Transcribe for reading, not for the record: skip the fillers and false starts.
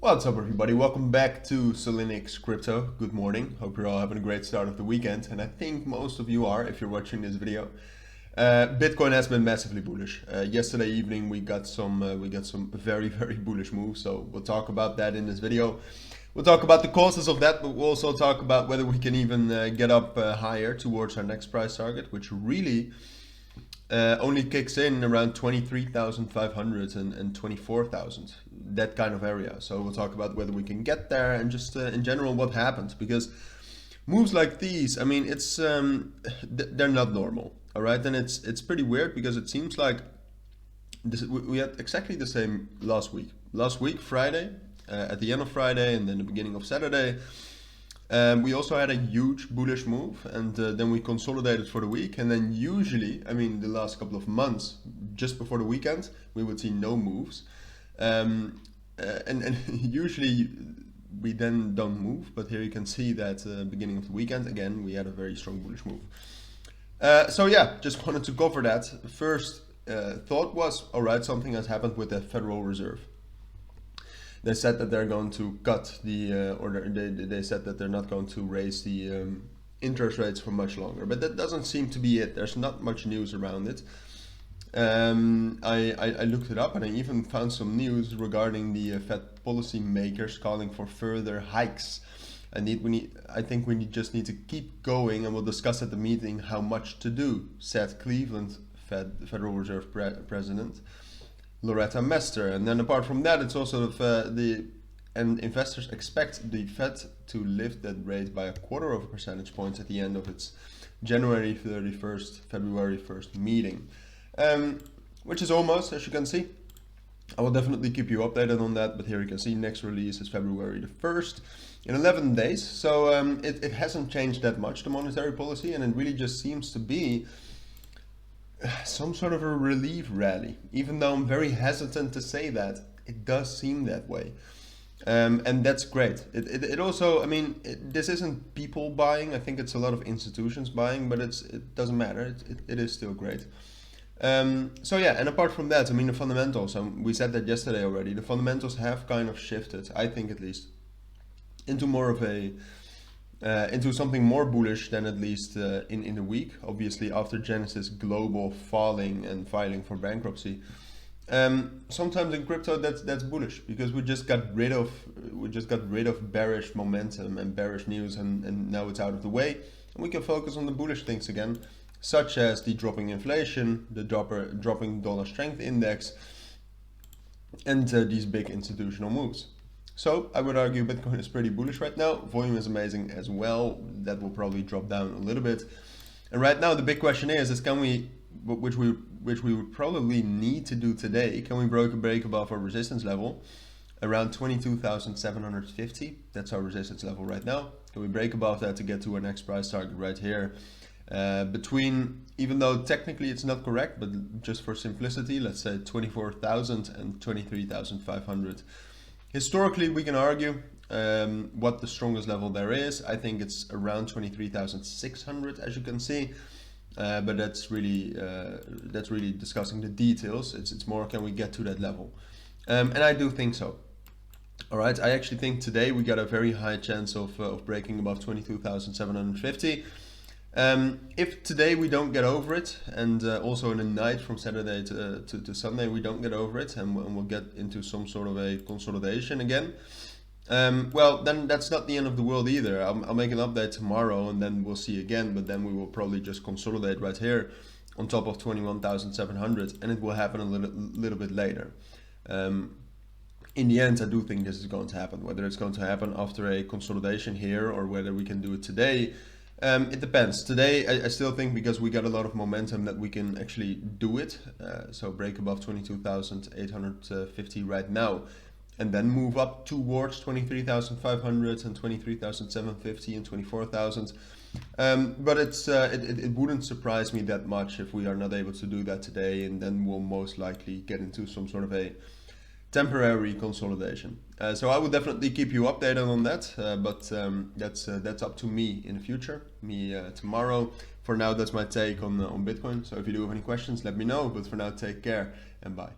What's up, everybody? Welcome back to Cilinix Crypto. Good morning. Hope you're all having a great start of the weekend, and I think most of you are if you're watching this video. Bitcoin has been massively bullish. Yesterday evening we got some very bullish moves, so we'll talk about that in this video. We'll talk about the causes of that, but we'll also talk about whether we can even get up higher towards our next price target, which really only kicks in around 23,500 and 24,000, that kind of area. So we'll talk about whether we can get there and just in general what happens, because moves like these, I mean, it's they're not normal, all right? And it's pretty weird because it seems like we had exactly the same last week. Last week, Friday, at the end of Friday and then the beginning of Saturday. We also had a huge bullish move, and then we consolidated for the week. And then usually, I mean, the last couple of months, just before the weekend, we would see no moves. And usually we then don't move. But here you can see that beginning of the weekend, again, we had a very strong bullish move. So yeah, just wanted to cover that. First thought was, all right, something has happened with the Federal Reserve. They said that they're going to cut the, they said that they're not going to raise the interest rates for much longer. But that doesn't seem to be it. There's not much news around it. I looked it up, and I even found some news regarding the Fed policy makers calling for further hikes. I think we just need to keep going, and we'll discuss at the meeting how much to do, said Cleveland Federal Reserve President Loretta Mester. And then apart from that, it's also and investors expect the Fed to lift that rate by 0.25 percentage points at the end of its January 31st, February 1st meeting, which is almost, as you can see. I will definitely keep you updated on that, but here you can see next release is February the 1st in 11 days. So it hasn't changed that much, the monetary policy, and it really just seems to be some sort of a relief rally. Even though I'm very hesitant to say that, it does seem that way. And that's great. It also, I mean, this isn't people buying. I think it's a lot of institutions buying, but it doesn't matter. It is still great. So yeah, and apart from that, I mean, the fundamentals, we said that yesterday already, the fundamentals have kind of shifted, I think at least, into more of a into something more bullish than at least in a week. Obviously, after Genesis Global falling and filing for bankruptcy, sometimes in crypto that's bullish, because we just got rid of bearish momentum and bearish news, and now it's out of the way, and we can focus on the bullish things again, such as the dropping inflation, the dropping dollar strength index, and these big institutional moves. So I would argue Bitcoin is pretty bullish right now. Volume is amazing as well. That will probably drop down a little bit. And right now the big question is can we, which we would probably need to do today, can we break above our resistance level around 22,750? That's our resistance level right now. Can we break above that to get to our next price target right here? Between, even though technically it's not correct, but just for simplicity, let's say 24,000 and 23,500. Historically, we can argue what the strongest level there is. I think it's around 23,600, as you can see, but that's really discussing the details. It's more, can we get to that level? And I do think so. All right, I actually think today we got a very high chance of breaking above 22,750. If today we don't get over it, and also in the night from Saturday to Sunday we don't get over it, and we'll get into some sort of a consolidation again, well, then that's not the end of the world either. I'll make an update tomorrow, and then we'll see again, but then we will probably just consolidate right here on top of 21,700, and it will happen a little bit later. In the end, I do think this is going to happen. Whether it's going to happen after a consolidation here or whether we can do it today, it depends. Today, I still think, because we got a lot of momentum, that we can actually do it. So break above 22,850 right now, and then move up towards 23,500 and 23,750 and 24,000. But it wouldn't surprise me that much if we are not able to do that today, and then we'll most likely get into some sort of a temporary consolidation. So I will definitely keep you updated on that, but that's up to me in the future, tomorrow. For now, that's my take on Bitcoin. So if you do have any questions, let me know. But for now, take care and bye.